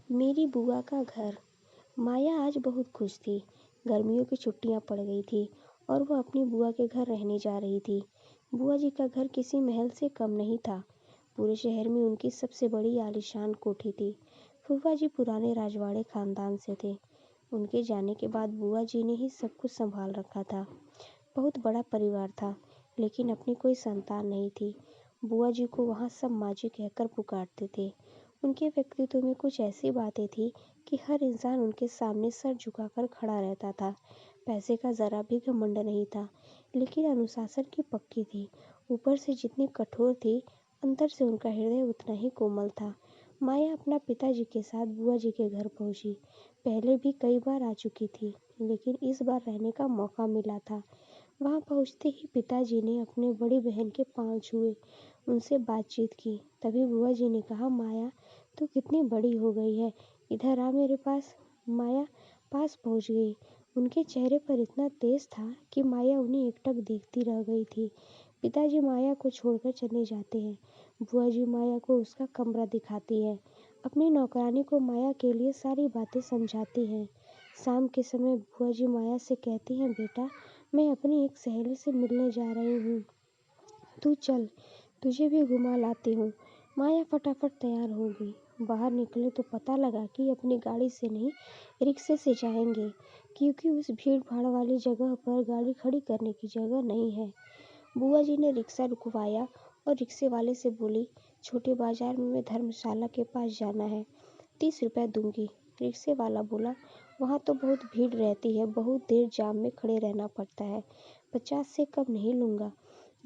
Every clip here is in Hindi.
मेरी बुआ का घर। माया आज बहुत खुश थी। गर्मियों की छुट्टियां पड़ गई थी और वह अपनी बुआ के घर रहने जा रही थी। बुआ जी का घर किसी महल से कम नहीं था। पूरे शहर में उनकी सबसे बड़ी आलीशान कोठी थी। फूफा जी पुराने राजवाड़े खानदान से थे। उनके जाने के बाद बुआ जी ने ही सब कुछ संभाल रखा था। बहुत बड़ा परिवार था, लेकिन अपनी कोई संतान नहीं थी। बुआ जी को वहाँ सब माँ जी कहकर पुकारते थे। उनके व्यक्तित्व में कुछ ऐसी बातें थी कि हर इंसान उनके सामने सर झुकाकर खड़ा रहता था। पैसे का जरा भी घमंड नहीं था, लेकिन अनुशासन की पक्की थी। ऊपर से जितनी कठोर थी, अंदर से उनका हृदय उतना ही कोमल था। माया अपना पिताजी के साथ बुआ जी के घर पहुंची। पहले भी कई बार आ चुकी थी, लेकिन इस बार रहने का मौका मिला था। वहां पहुंचते ही पिताजी ने अपने बड़ी बहन के पांव छुए, उनसे बातचीत की। तभी बुआ जी ने कहा, माया तू कितनी बड़ी हो गई है, इधर आ मेरे पास। माया पास पहुंच गई। उनके चेहरे पर इतना तेज था कि माया उन्हें एकटक देखती रह गई थी। पिताजी माया को छोड़कर चले जाते हैं। बुआ जी माया को उसका कमरा दिखाती है। अपनी नौकरानी को माया के लिए सारी बातें समझाती हैं। शाम के समय बुआ जी माया से कहती हैं, बेटा मैं अपनी एक सहेली से मिलने जा रही हूँ, तू चल, तुझे भी घुमा लाती हूँ। माया फटाफट तैयार हो गई। बाहर निकले तो पता लगा कि अपनी गाड़ी से नहीं, रिक्शे से जाएंगे, क्योंकि उस भीड़ भाड़ वाली जगह पर गाड़ी खड़ी करने की जगह नहीं है। बुआ जी ने रिक्शा रुकवाया और रिक्शे वाले से बोली, छोटे बाजार में धर्मशाला के पास जाना है, 30 रुपए दूंगी। रिक्शे वाला बोला, वहाँ तो बहुत भीड़ रहती है, बहुत देर जाम में खड़े रहना पड़ता है, 50 से कम नहीं लूँगा।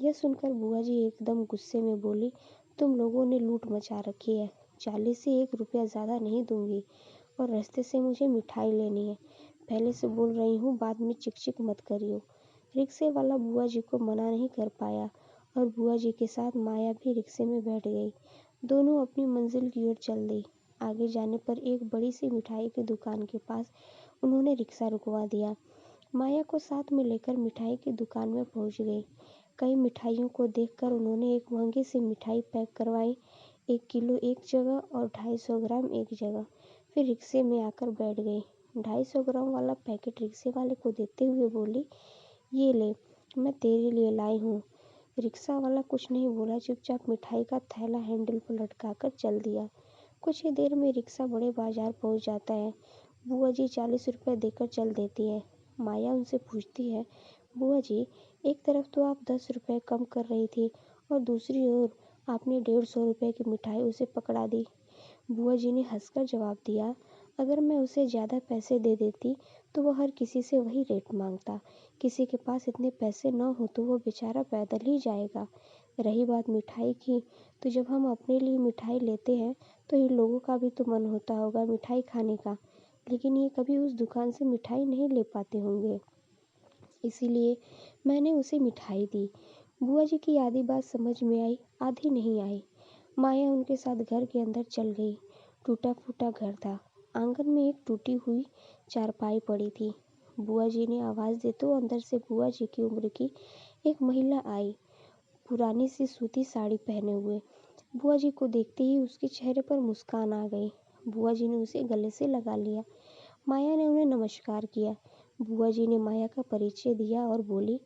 यह सुनकर बुआ जी एकदम गुस्से में बोली, तुम लोगों ने लूट मचा रखी है, 40 से 1 रुपया ज़्यादा नहीं दूंगी। और रास्ते से मुझे मिठाई लेनी है, पहले से बोल रही हूँ, बाद में चिक चिक मत करियो। रिक्शे वाला बुआ जी को मना नहीं कर पाया और बुआ जी के साथ माया भी रिक्शे में बैठ गई। दोनों अपनी मंजिल की ओर चल दी। आगे जाने पर एक बड़ी सी मिठाई की दुकान के पास उन्होंने रिक्शा रुकवा दिया। माया को साथ में लेकर मिठाई की दुकान में पहुंच गई। कई मिठाइयों को देखकर उन्होंने एक महंगी सी मिठाई पैक करवाई, 1 किलो एक जगह और 250 ग्राम एक जगह। फिर रिक्शे में आकर बैठ गई। 250 ग्राम वाला पैकेट रिक्शे वाले को देते हुए बोली, ये ले, मैं तेरे लिए लाई हूँ। रिक्शा वाला कुछ नहीं बोला, चुपचाप मिठाई का थैला हैंडल पर लटका कर चल दिया। कुछ ही देर में रिक्शा बड़े बाजार पहुंच जाता है। बुआ जी 40 रुपये देकर चल देती है। माया उनसे पूछती है, बुआ जी एक तरफ तो आप 10 रुपये कम कर रही थी और दूसरी ओर आपने 150 रुपये की मिठाई उसे पकड़ा दी। बुआ जी ने हंसकर जवाब दिया, अगर मैं उसे ज़्यादा पैसे दे देती तो वह हर किसी से वही रेट मांगता। किसी के पास इतने पैसे न हो तो वो बेचारा पैदल ही जाएगा। रही बात मिठाई की, तो जब हम अपने लिए मिठाई लेते हैं तो इन लोगों का भी तो मन होता होगा मिठाई खाने का, लेकिन ये कभी उस दुकान से मिठाई नहीं ले पाते होंगे, इसीलिए मैंने उसे मिठाई दी। बुआ जी की आधी बात समझ में आई, आधी नहीं आई। माया उनके साथ घर के अंदर चल गई। टूटा फूटा घर था। आंगन में एक टूटी हुई चारपाई पड़ी थी। बुआ जी ने आवाज़ दी तो अंदर से बुआ जी की उम्र की एक महिला आई, पुरानी सी सूती साड़ी पहने हुए। बुआ जी को देखते ही उसके चेहरे पर मुस्कान आ गई। बुआ जी ने उसे गले से लगा लिया। माया ने उन्हें नमस्कार किया। बुआ जी ने माया का परिचय दिया और बोली,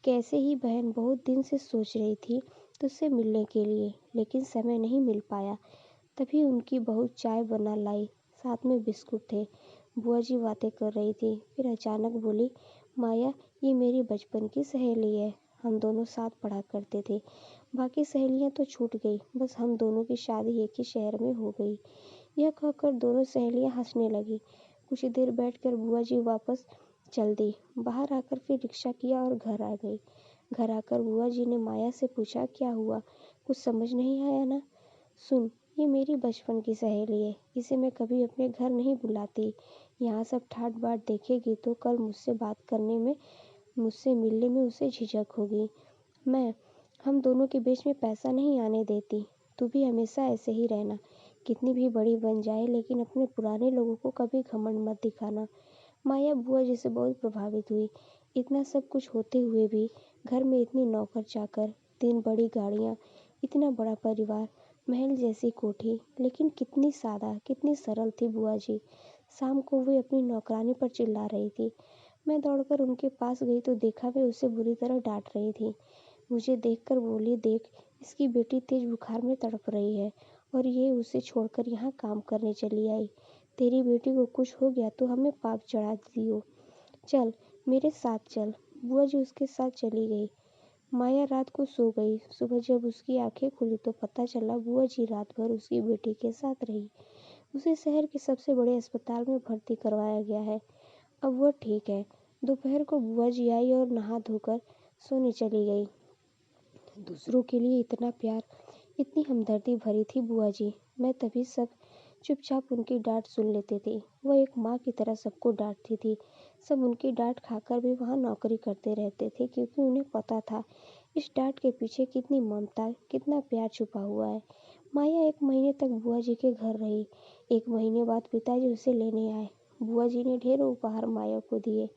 कैसे ही बहन, बहुत दिन से सोच रही थी तुझसे मिलने के लिए, लेकिन समय नहीं मिल पाया। तभी उनकी बहू चाय बना लाई, साथ में बिस्कुट थे। बुआ जी बातें कर रही थी, फिर अचानक बोली, माया ये मेरी बचपन की सहेली है, हम दोनों साथ पढ़ा करते थे। बाकी सहेलियां तो छूट गई, बस हम दोनों की शादी एक ही शहर में हो गई। यह कहकर दोनों सहेलियां हंसने लगी। कुछ देर बैठकर बुआ जी वापस चल दी। बाहर आकर फिर रिक्शा किया और घर आ गई। घर आकर बुआ जी ने माया से पूछा, क्या हुआ, कुछ समझ नहीं आया ना? सुन, ये मेरी बचपन की सहेली है, इसे मैं कभी अपने घर नहीं बुलाती। यहाँ सब ठाट बाट देखेगी तो कल मुझसे बात करने में, मुझसे मिलने में उसे झिझक होगी। मैं हम दोनों के बीच में पैसा नहीं आने देती। तू भी हमेशा ऐसे ही रहना, कितनी भी बड़ी बन जाए, लेकिन अपने पुराने लोगों को कभी घमंड मत दिखाना। माया बुआ जी से बहुत प्रभावित हुई। इतना सब कुछ होते हुए भी घर में इतनी नौकर चाकर, 3 बड़ी गाड़ियाँ, इतना बड़ा परिवार, महल जैसी कोठी, लेकिन कितनी सादा, कितनी सरल थी बुआ जी। शाम को वे अपनी नौकरानी पर चिल्ला रही थी। मैं दौड़कर उनके पास गई तो देखा वे उसे बुरी तरह डांट रही थी। मुझे देखकर बोली, देख, इसकी बेटी तेज बुखार में तड़प रही है और ये उसे छोड़कर यहाँ काम करने चली आई। तेरी बेटी को कुछ हो गया तो हमें पाप चढ़ा दियो। चल, मेरे साथ चल। बुआ जी उसके साथ चली गई। माया रात को सो गई। सुबह जब उसकी आंखें खुली तो पता चला बुआ जी रात भर उसकी बेटी के साथ रही। उसे शहर के सबसे बड़े अस्पताल में भर्ती करवाया गया है। अब वह ठीक है। दोपहर को बुआ जी आई और नहा धोकर सोने चली गई। दूसरों के लिए इतना प्यार, इतनी हमदर्दी भरी थी बुआ जी। मैं तभी सब चुपचाप उनकी डांट सुन लेते थे। वह एक माँ की तरह सबको डांटती थी। सब उनकी डांट खाकर भी वहाँ नौकरी करते रहते थे, क्योंकि उन्हें पता था इस डांट के पीछे कितनी ममता, कितना प्यार छुपा हुआ है। माया 1 महीने तक बुआ जी के घर रही। 1 महीने बाद पिताजी उसे लेने आए। बुआ जी ने ढेरों उपहार माया को दिए।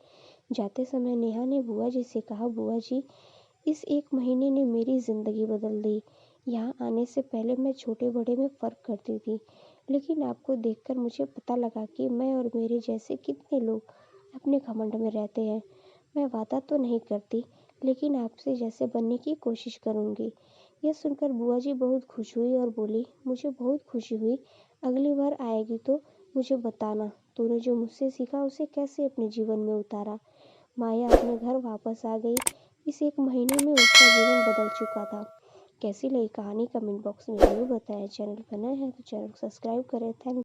जाते समय नेहा ने बुआ जी से कहा, बुआ जी, इस 1 महीने ने मेरी जिंदगी बदल दी। यहाँ आने से पहले मैं छोटे बड़े में फर्क करती थी, लेकिन आपको देखकर मुझे पता लगा कि मैं और मेरे जैसे कितने लोग अपने घमंड में रहते हैं। मैं वादा तो नहीं करती, लेकिन आपसे जैसे बनने की कोशिश करूंगी। यह सुनकर बुआ जी बहुत खुश हुई और बोली, मुझे बहुत खुशी हुई। अगली बार आएगी तो मुझे बताना, तूने जो मुझसे सीखा उसे कैसे अपने जीवन में उतारा। माया अपने घर वापस आ गई। इस 1 महीने में उसका जीवन बदल चुका था। कैसी लगी कहानी कमेंट बॉक्स में ज़रूर बताएं। चैनल पर नए हैं तो चैनल को सब्सक्राइब करें। थैंक